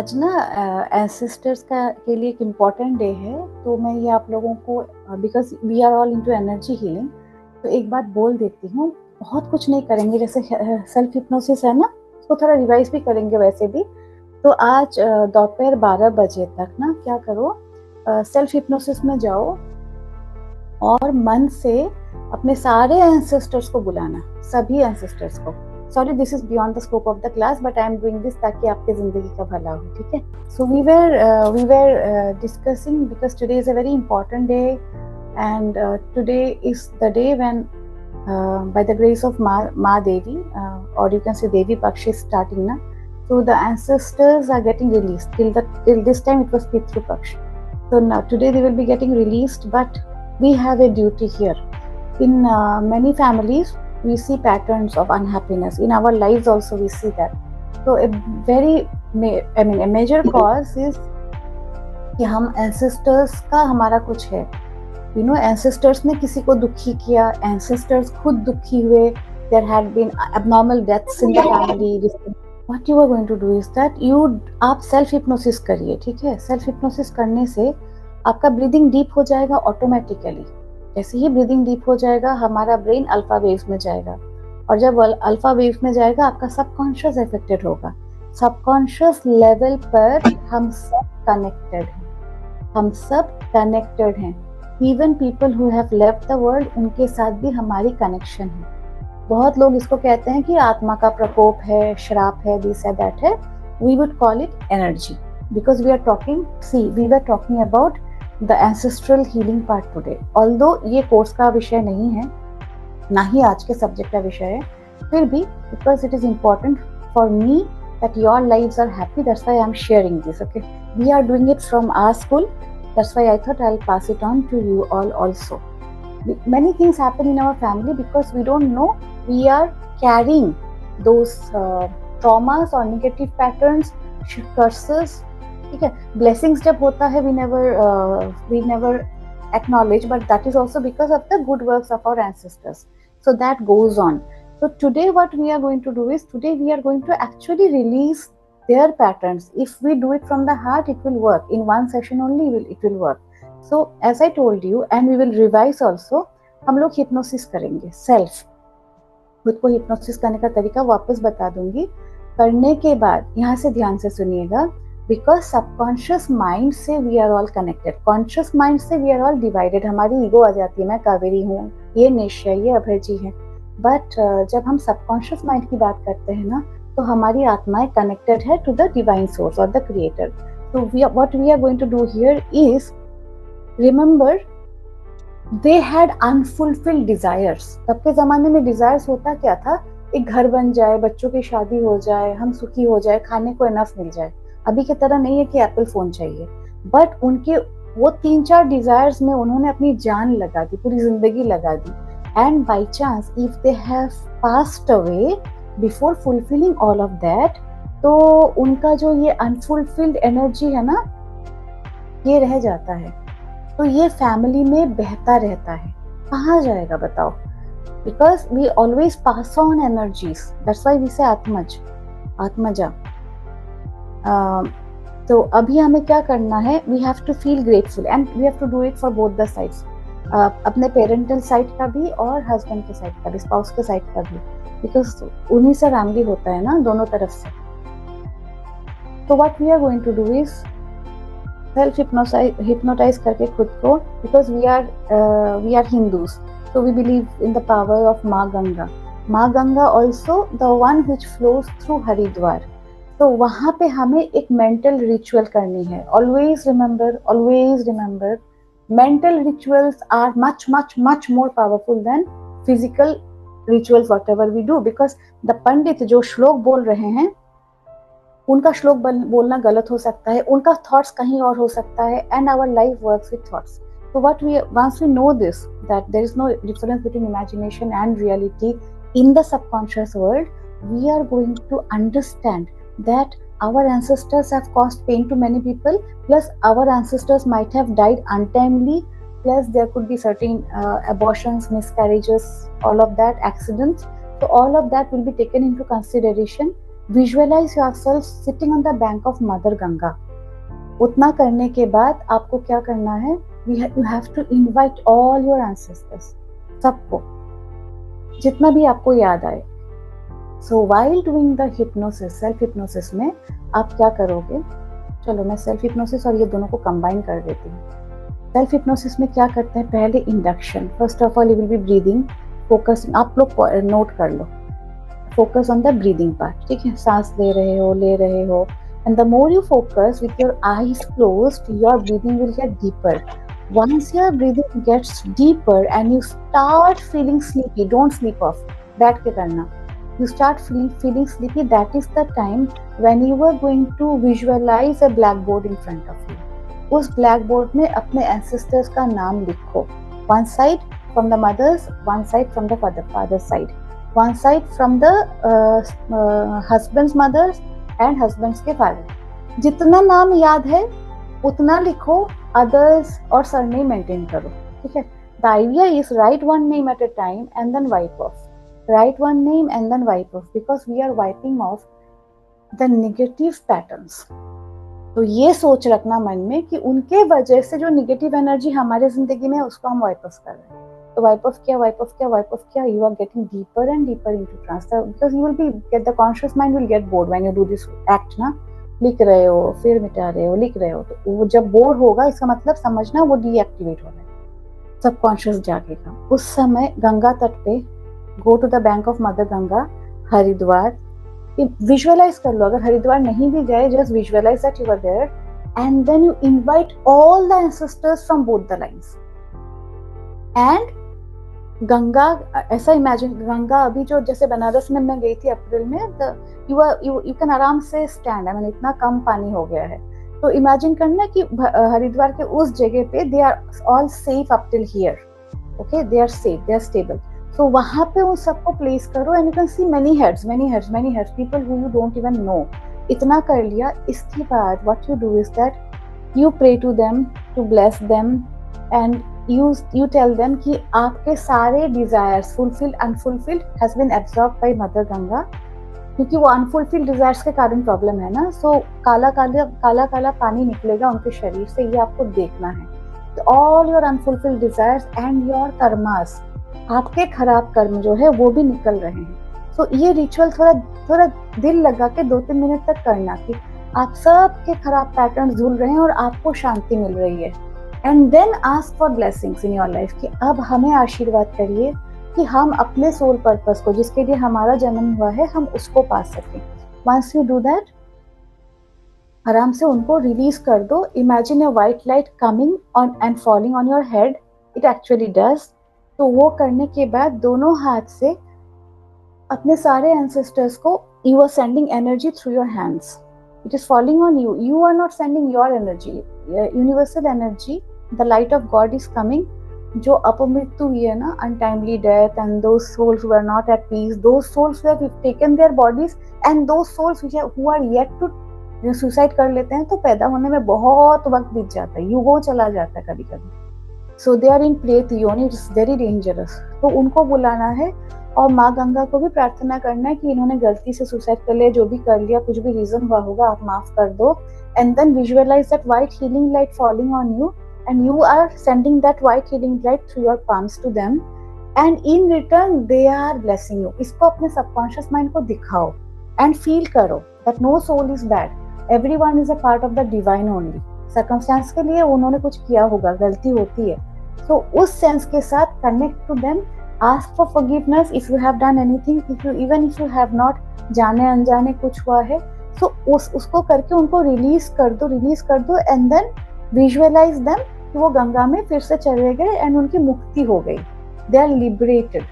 आज ना एंसेस्टर्स का के लिए एक इम्पॉर्टेंट डे है, तो मैं ये आप लोगों को because we are all into energy healing, तो एक बात बोल देती हूँ। बहुत कुछ नहीं करेंगे, जैसे सेल्फ हिप्नोसिस है ना, उसको थोड़ा रिवाइज भी करेंगे वैसे भी। तो आज दोपहर 12 बजे तक ना क्या करो, सेल्फ हिप्नोसिस में जाओ और मन से अपने सारे एंसेस्टर्स को बुलाना, सभी एंसेस्टर्स को। Sorry, this is beyond the scope of the class, but I am doing this ताकि आपकी जिंदगी का भला हो, ठीक है। So we were discussing because today is a very important day and today is the day when by the grace of Ma Devi, or you can say Devi Paksh is starting na, so the ancestors are getting released. Till this time it was Pitru Paksh, so now today they will be getting released, but we have a duty here. In many families we see patterns of unhappiness. In our lives also we see that. So a major cause is कि हम ancestors का हमारा कुछ है, ancestors ने किसी को दुखी किया, एंसेस्टर्स खुद दुखी हुए, there had been abnormal deaths in the family. What you are going to do is that आप सेल्फ हिप्नोसिस करिए, ठीक है। सेल्फ हिप्नोसिस करने से आपका ब्रीदिंग डीप हो जाएगा ऑटोमेटिकली। जैसे ही ब्रीदिंग डीप हो जाएगा हमारा ब्रेन अल्फा वेव्स में जाएगा, और जब अल्फा वेव्स में जाएगा आपका सबकॉन्शियस अफेक्टेड होगा। सबकॉन्शियस लेवल पर हम सब कनेक्टेड हैं, हम सब कनेक्टेड हैं। Even people who have left the world, उनके साथ भी हमारी कनेक्शन है। बहुत लोग इसको कहते हैं कि आत्मा का प्रकोप है, श्राप है, दिस है, दैट है। We would call it energy, because we were talking about the ancestral healing part today. Although ये कोर्स का विषय नहीं है, ना ही आज के सब्जेक्ट का विषय है, फिर भी because it is important for me that your lives are happy, that's why I'm sharing this. Okay, we are doing it from our school, that's why I thought I'll pass it on to you all also. Many things happen in our family because we don't know we are carrying those traumas or negative patterns, curses, ठीक है। blessings जब होता है we never acknowledge, but that is also because of the good works of our ancestors, so that goes on. So today what we are going to do is, today we are going to actually release their patterns. If we do it from the heart, it will work. In one session only it will work. So as I told you, and we will revise also, हम लोग hypnosis करेंगे self, खुद को hypnosis करने का तरीका वापस बता दूंगी। करने के बाद यहाँ से ध्यान से सुनिएगा, because subconscious mind से we are all connected, conscious mind से we are all divided। हमारी ईगो आ जाती है, मैं कावेरी हूँ, ये निश्चय, ये अभय जी है। बट जब हम सबकॉन्शियस माइंड की बात करते हैं ना, तो हमारी आत्माएं कनेक्टेड है टू द डिवाइन सोर्स और द क्रिएटर। तो what we are going to do here is, remember they had unfulfilled desires. तब के जमाने में डिजायर्स होता क्या था, एक घर बन जाए, बच्चों की शादी हो जाए, हम सुखी हो जाए, खाने को इनफ मिल जाए। अभी की तरह नहीं है कि एप्पल फोन चाहिए, बट उनके वो 3-4 डिजायर्स में उन्होंने अपनी जान लगा दी, पूरी जिंदगी लगा दी। And by chance, if they have passed away before fulfilling all of that, तो उनका जो ये unfulfilled energy है ना, ये रह जाता है। तो ये फैमिली में बहता रहता है। कहाँ जाएगा बताओ? Because we always pass on energies. That's why we say आत्मज, आत्मजा। तो अभी हमें क्या करना है? We have to feel grateful and we have to do it for both the sides. अपने पेरेंटल साइड का भी और हस्बैंड के साइड का भी, स्पाउस के साइड का भी, बिकॉज उन्हीं से फैमिली होता है ना, दोनों तरफ से। तो what we are going to do is self hypnotize करके खुद को, because we are Hindus, so we believe in the power of माँ गंगा। माँ Ganga also the one which flows through Haridwar. तो वहाँ पे हमें एक मेंटल रिचुअल करनी है। Always remember mental rituals are much more powerful than physical rituals whatever we do, because the पंडित जो श्लोक बोल रहे हैं, उनका श्लोक बोलना गलत हो सकता है, उनका थॉट्स कहीं और हो सकता है, and our life works with thoughts. So once we know this, that there is no difference between imagination and reality in the subconscious world, we are going to understand that our ancestors have caused pain to many people, plus our ancestors might have died untimely, plus there could be certain abortions, miscarriages, all of that, accidents. So all of that will be taken into consideration visualize yourself sitting on the bank of mother Ganga. उतना करने के बाद आपको क्या करना है, you have to invite all your ancestors, सबको, जितना भी आपको याद आए। So while doing the hypnosis, self hypnosis में आप क्या करोगे, चलो मैं सेल्फ हिप्नोसिस और ये दोनों को कंबाइन कर देती हूँ। सेल्फ हिप्नोसिस में क्या करते हैं, पहले induction, first of all you will be breathing, focus, आप लोग नोट कर लो, focus on the breathing part, ठीक है, सांस ले रहे हो, and the more you focus with your eyes closed, your breathing will get deeper. Once your breathing gets deeper and you start feeling sleepy, don't sleep off, बैठ के करना, you start feeling sleepy, that is the time when you are going to visualize a blackboard in front of you. उस blackboard में अपने ancestors का नाम लिखो, one side from the mothers, one side from the father's side, one side from the husband's mothers and husbands के father, जितना नाम याद है उतना लिखो, अदर्स और सरनेम मेंटेन करो, ठीक है। The idea is write one name at a time and then wipe off, write one name and then wipe off, because we are wiping off the negative patterns. तो ये सोच रखना मन में कि उनके वजह से जो नेगेटिव एनर्जी हमारे जिंदगी में है उसको हम वाइप ऑफ कर रहे हैं। तो वाइप ऑफ किया, you are getting deeper and deeper into trance, because you will be the conscious mind will get bored when you do this act ना, लिख रहे हो फिर मिटा रहे हो, लिख रहे हो, तो वो जब बोर होगा इसका मतलब समझना वो डीएक्टिवेट हो रहा है, सबकॉन्शियस जागेगा। उस समय गंगा तट पे go to the bank of mother Ganga, Haridwar, visualize कर लो, अगर हरिद्वार नहीं भी गए just visualize that you are there and then you invite all the ancestors from both the lines and Ganga, ऐसा इमेजिन, गंगा अभी जो जैसे बनारस में मैं गई थी अप्रैल में, यू कैन आराम से स्टैंड, आई मीन इतना कम पानी हो गया है, तो इमेजिन करना कि हरिद्वार के उस जगह पे they are all safe up till here, okay, they are safe, they are stable. So वहां पे उन सबको प्लेस करो and you can see many heads people who you don't even know. इतना कर लिया, इसके बाद what you do is that you pray to them, to bless them and you tell them कि आपके सारे desires fulfilled unfulfilled has been absorbed by mother Ganga, क्योंकि वो unfulfilled desires के कारण प्रॉब्लम है ना, सो काला काला पानी निकलेगा उनके शरीर से, ये आपको देखना है। तो all your unfulfilled desires and your karmas, आपके खराब कर्म जो है वो भी निकल रहे हैं। तो ये रिचुअल थोड़ा दिल लगा के 2-3 मिनट तक करना कि आप सबके खराब पैटर्न धुल रहे हैं और आपको शांति मिल रही है। And then ask for blessings in your life कि अब हमें आशीर्वाद करिए कि हम अपने सोल पर्पस को, जिसके लिए हमारा जन्म हुआ है, हम उसको पा सकें। वंस यू डू दैट, आराम से उनको रिलीज कर दो। Imagine a white light coming on and falling on your head, it actually does. तो वो करने के बाद दोनों हाथ से अपने सारे एंसेस्टर्स को, you are sending energy through your hands, it is falling on you, you are not sending your energy, universal energy, the light of God is coming। जो अपमृत्यु हुई है ना, untimely death and those souls who are not at peace, those souls who have taken their bodies and those souls who are yet to suicide कर लेते हैं, तो पैदा होने में बहुत वक्त बीत जाता है, युगों चला जाता है कभी कभी। So they are in प्रेत योनि, it's very dangerous। तो उनको बुलाना है और माँ गंगा को भी प्रार्थना करना है कि इन्होंने गलती से सुसाइड कर लिया, जो भी कर लिया, कुछ भी रीजन हुआ होगा, आप माफ कर दो। And then visualize that white healing light falling on you and you are sending that white healing light through your palms to them and in return they are blessing you। इसको अपने subconscious mind को दिखाओ and feel करो that no soul is bad, everyone is a part of the divine only। circumstance के लिए उन्होंने कुछ किया होगा, गलती होती है, so उस sense के साथ connect to them, ask for forgiveness if you have done anything, even if you have not, जाने अनजाने कुछ हुआ है, so उसको करके उनको रिलीज कर दो एंड देन विजुअलाइज देम कि वो गंगा में फिर से चले गए एंड उनकी मुक्ति हो गई, दे आर लिबरेटेड।